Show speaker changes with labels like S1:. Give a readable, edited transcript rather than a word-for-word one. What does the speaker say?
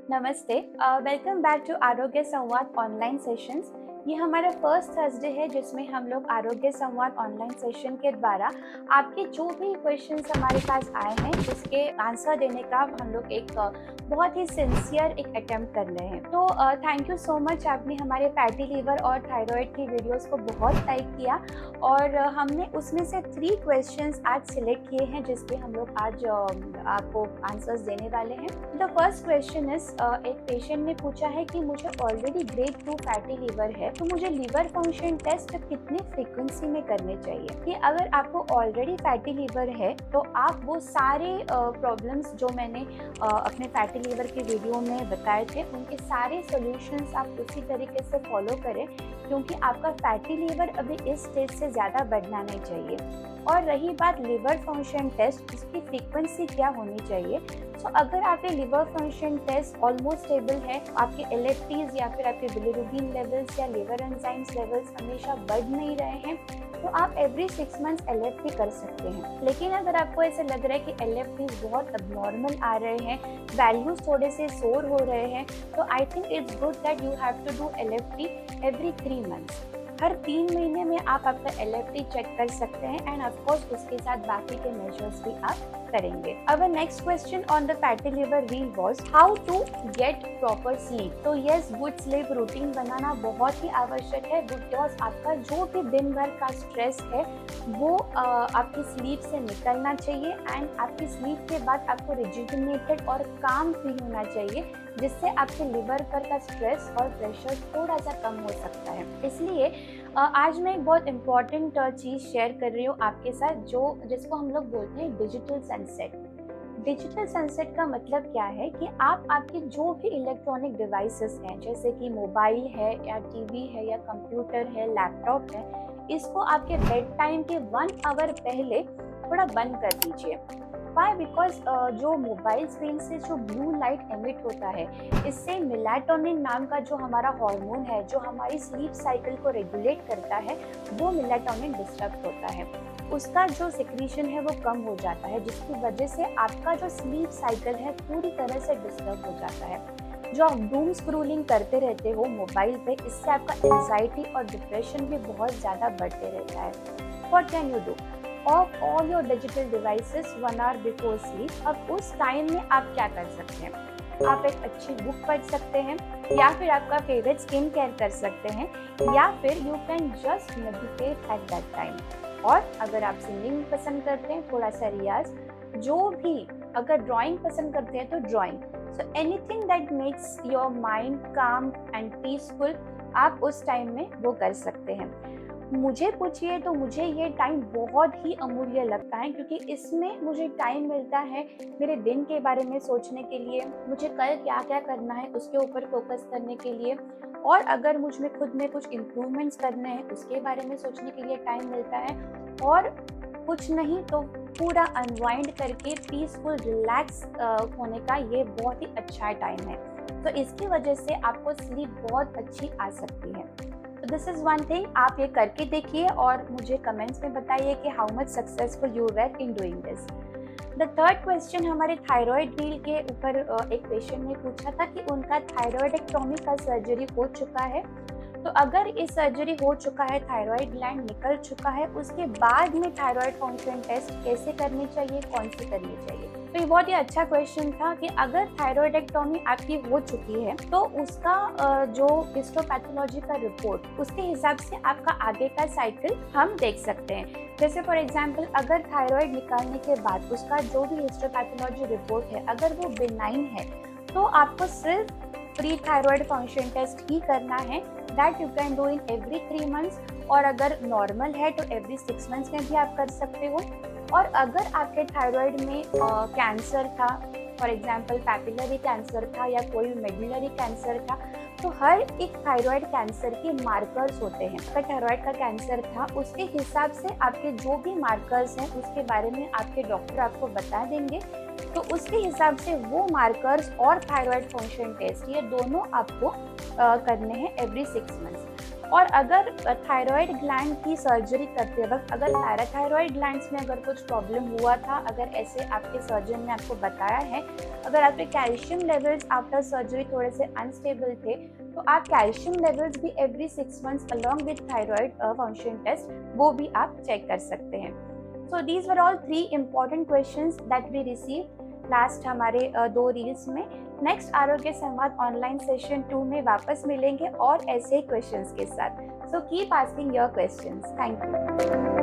S1: नमस्ते। Welcome back to आरोग्य संवाद ऑनलाइन सेशंस। ये हमारा फर्स्ट थर्सडे है जिसमें हम लोग आरोग्य संवाद ऑनलाइन सेशन के द्वारा आपके जो भी क्वेश्चंस हमारे पास आए हैं उसके आंसर देने का हम लोग एक बहुत ही सिंसियर एक अटेम्प्ट कर रहे हैं। तो थैंक यू सो मच, आपने हमारे फैटी लीवर और थायराइड की वीडियोस को बहुत लाइक किया और हमने उसमें से 3 क्वेश्चंस आज सिलेक्ट किए हैं जिसके हम लोग आज आपको आंसर्स देने वाले हैं। द फर्स्ट क्वेश्चन इज, एक पेशेंट ने पूछा है कि मुझे ऑलरेडी ग्रेड 2 फैटी लीवर है, तो मुझे लीवर फंक्शन टेस्ट कितनी फ्रीक्वेंसी में करने चाहिए। कि अगर आपको ऑलरेडी फैटी लीवर है तो आप वो सारे प्रॉब्लम्स जो मैंने अपने फैटी लीवर के वीडियो में बताए थे उनके सारे सॉल्यूशंस आप उसी तरीके से फॉलो करें, क्योंकि आपका फैटी लीवर अभी इस स्टेज से ज़्यादा बढ़ना नहीं चाहिए। और रही बात लिवर फंक्शन टेस्ट, इसकी फ्रीक्वेंसी क्या होनी चाहिए। तो अगर आपके liver function test almost stable है, आपके एलएफटीज या फिर आपके बिलिरुबिन लेवल्स या लिवर एंजाइम्स लेवल्स हमेशा बढ़ नहीं रहे हैं, तो आप एवरी 6 मंथ्स एलएफटी कर सकते हैं। लेकिन अगर आपको ऐसे लग रहा है कि एलएफटीज बहुत अबनॉर्मल आ रहे हैं, वैल्यूज थोड़े से सोर हो रहे हैं, तो I think it's good that you have to do LFT every 3 months. हर 3 महीने में आप आपका एलएफटी चेक कर सकते हैं एंड ऑफ कोर्स उसके साथ बाकी के मेजर्स भी आप करेंगे। Our next question on the fatty liver wheel was how to get proper sleep. तो यस, गुड स्लीप रूटीन बनाना बहुत ही आवश्यक है, बिकॉज आपका जो भी दिन भर का स्ट्रेस है वो आपकी स्लीप से निकलना चाहिए एंड आपकी स्लीप के बाद आपको रिजुविनेटेड और काम फील होना चाहिए, जिससे आपके लिवर पर का स्ट्रेस और प्रेशर थोड़ा सा कम हो सकता है। इसलिए आज मैं एक बहुत इम्पॉर्टेंट चीज़ शेयर कर रही हूँ आपके साथ, जिसको हम लोग बोलते हैं डिजिटल सनसेट। डिजिटल सनसेट का मतलब क्या है कि आप आपके जो भी इलेक्ट्रॉनिक डिवाइसेस हैं, जैसे कि मोबाइल है या टीवी है या कंप्यूटर है, लैपटॉप है, इसको आपके बेड टाइम के 1 आवर पहले थोड़ा बंद कर दीजिए। वाई? बिकॉज जो मोबाइल स्क्रीन से जो ब्लू लाइट एमिट होता है, इससे मेलाटोनिन नाम का जो हमारा हार्मोन है, जो हमारी स्लीप साइकिल को रेगुलेट करता है, वो मेलाटोनिन डिस्टर्ब होता है, उसका जो सिक्रीशन है वो कम हो जाता है, जिसकी वजह से आपका जो स्लीप साइकिल है पूरी तरह से डिस्टर्ब हो जाता है। जो आप डूम स्क्रोलिंग करते रहते हो मोबाइल पे, इससे आपका एंजाइटी और डिप्रेशन भी बहुत ज़्यादा बढ़ते रहता है। What can you do? Of all your digital devices 1 hour before sleep. अब उस टाइम में आप क्या कर सकते हैं? आप एक अच्छी बुक पढ़ सकते हैं, या फिर आपका फेवरेट स्किन केयर कर सकते हैं, या फिर you can just meditate at that time. और अगर आप सिंगिंग पसंद करते हैं, थोड़ा सा रियाज, जो भी, अगर ड्राइंग पसंद करते हैं तो drawing, so anything that makes your mind काम एंड पीसफुल, आप उस टाइम में वो कर सकते हैं। मुझे पूछिए तो मुझे ये टाइम बहुत ही अमूल्य लगता है, क्योंकि इसमें मुझे टाइम मिलता है मेरे दिन के बारे में सोचने के लिए, मुझे कल क्या क्या करना है उसके ऊपर फोकस करने के लिए, और अगर मुझ में खुद में कुछ इम्प्रूवमेंट्स करने हैं उसके बारे में सोचने के लिए टाइम मिलता है। और कुछ नहीं तो पूरा अनवाइंड करके पीसफुल रिलैक्स होने का ये बहुत ही अच्छा टाइम है। तो इसकी वजह से आपको स्लीप बहुत अच्छी आ सकती है। दिस इज़ वन थिंग, आप ये करके देखिए और मुझे कमेंट्स में बताइए कि how much successful you were in doing this. The third question हमारे थायराइड व्हील के ऊपर एक पेशेंट ने पूछा था कि उनका थायराइडेक्टोमी का सर्जरी हो चुका है। तो अगर इस सर्जरी हो चुका है, थायराइड ग्लैंड निकल चुका है, उसके बाद में थायराइड फंक्शन टेस्ट कैसे करनी चाहिए, कौन सी करनी चाहिए। तो ये बहुत ही अच्छा क्वेश्चन था कि अगर थायराइडेक्टोमी आपकी हो चुकी है तो उसका जो हिस्टोपैथोलॉजी का रिपोर्ट, उसके हिसाब से आपका आगे का साइकिल हम देख सकते हैं। जैसे फॉर एग्जांपल, अगर थायराइड निकालने के बाद उसका जो भी हिस्टोपैथोलॉजी रिपोर्ट है अगर वो बिनाइन है, तो आपको सिर्फ प्री थायराइड फंक्शन टेस्ट ही करना है, that you can do in every 3 months. और अगर नॉर्मल है तो एवरी 6 मंथ्स में भी आप कर सकते हो। और अगर आपके थायराइड में कैंसर था, फॉर एग्जांपल पैपिलरी कैंसर था या कोई मेडुलरी कैंसर था, तो हर एक थायराइड कैंसर के मार्कर्स होते हैं। अगर थायराइड का कैंसर था, उसके हिसाब से आपके जो भी मार्कर्स हैं उसके बारे में आपके डॉक्टर आपको बता देंगे। तो उसके हिसाब से वो मार्कर्स और थायराइड फंक्शन टेस्ट, ये दोनों आपको करने हैं एवरी 6 मंथ्स। और अगर थायराइड ग्लैंड की सर्जरी करते वक्त अगर पैराथायरॉयड ग्लैंड्स में अगर कुछ प्रॉब्लम हुआ था, अगर ऐसे आपके सर्जन ने आपको बताया है, अगर आपके कैल्शियम लेवल्स आफ्टर सर्जरी थोड़े से अनस्टेबल थे, तो आप कैल्शियम लेवल्स भी every 6 months along with thyroid function test वो भी आप चेक कर सकते हैं। So these were all 3 important questions that we receive last हमारे 2 रील्स में। नेक्स्ट आरोग्य संवाद ऑनलाइन सेशन 2 में वापस मिलेंगे और ऐसे ही क्वेश्चंस के साथ। So keep asking your questions. Thank you.